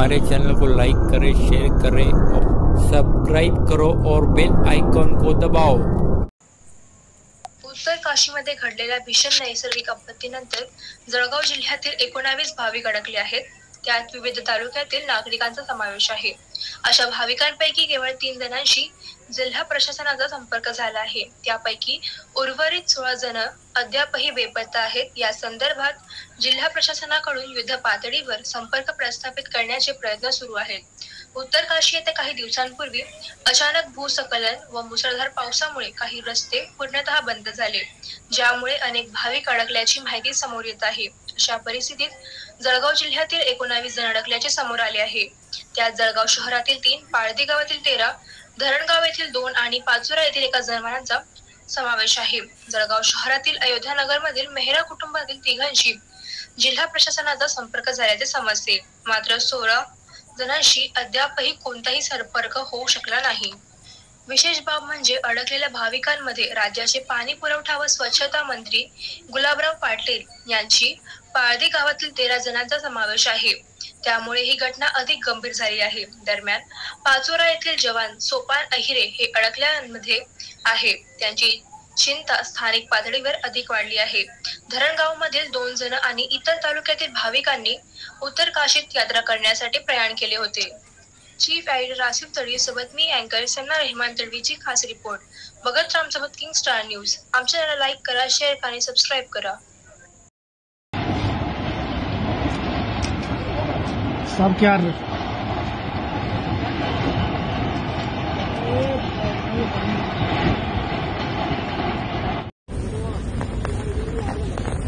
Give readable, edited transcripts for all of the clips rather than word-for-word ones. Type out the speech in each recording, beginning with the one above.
हमारे चैनल को लाइक करें, शेयर करें और सब्सक्राइब करो और बेल आइकॉन को दबाओ। उत्तर काशीमध्ये घडलेल्या भीषण नैसर्गिक आपत्तीनंतर जळगाव जिल्ह्यातील 19 भाविक अडकले आहेत. त्यात विविध तालुक्यातील नागरिकांचा समावेश आहे. अशा भाविकांपैकी केवळ 3 जणांशी जिल्हा प्रशासनाचा संपर्क झाला आहे. त्यापैकी उर्वरित 16 जण अद्यापही बेपत्ता आहेत. या संदर्भात जिल्हा प्रशासनाकडून युद्ध पातळीवर संपर्क प्रस्थापित करण्याचे प्रयत्न सुरू आहेत. उत्तर काशी येथे काही दिवसांपूर्वी अचानक भूस्खलन व मुसळधार पावसामुळे काही रस्ते पूर्णतः बंद झाले, ज्यामुळे अनेक भाविक अडकल्याची माहिती समोर येत आहे. अशा परिस्थितीत जळगाव जिल्ह्यातील 19 जण अडकल्याचे समोर आले आहे. त्यात जळगाव शहरातील 3, पाळदी गावातील 13, धरणगाव येथील 2 आणि पाचोरा येथील 1 जवानांचा समावेश आहे. जळगाव शहरातील अयोध्यानगरमधील मेहरा कुटुंबातील 3 जिल्हा प्रशासनाचा संपर्क झाल्याचे समजते. मात्र 16 जणांशी अद्यापही कोणताही संपर्क होऊ शकला नाही. विशेष बाब म्हणजे अडकलेल्या भाविकांमध्ये राज्याचे पाणी पुरवठा व स्वच्छता मंत्री गुलाबराव पाटील यांची पाळदी गावातील 13 जणांचा समावेश आहे. त्यामुळे ही घटना अधिक गंभीर झाली आहे. दरम्यान पाचोरा येथील जवान सोपान अहिरे हे अडकल्यामध्ये आहे. त्यांची चिंता स्थानिक पातळीवर अधिक वाढली आहे. धरणगावमधील 2 जण आणि इतर तालुक्यातील भाविकांनी उत्तर काशीत यात्रा करण्यासाठी प्रयाण केले होते. चीफ एडिटर आसिफ तडवी सोबत मी अँकर सन्ना रहमान तडवीची खास रिपोर्ट. बघत राम सोबत किंग स्टार न्यूज. आमच्या चॅनलला लाईक करा, शेअर करा आणि सबस्क्राईब करा. सब क्या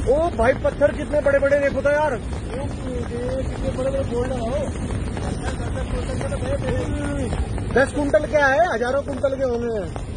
ओ भाई, पत्थर कितने बड़े बड़े देखो तो यार, कितने बड़े बड़े बोल रहा हो। 10 कुंटल क्या है, हजारों कुंटल के होंगे।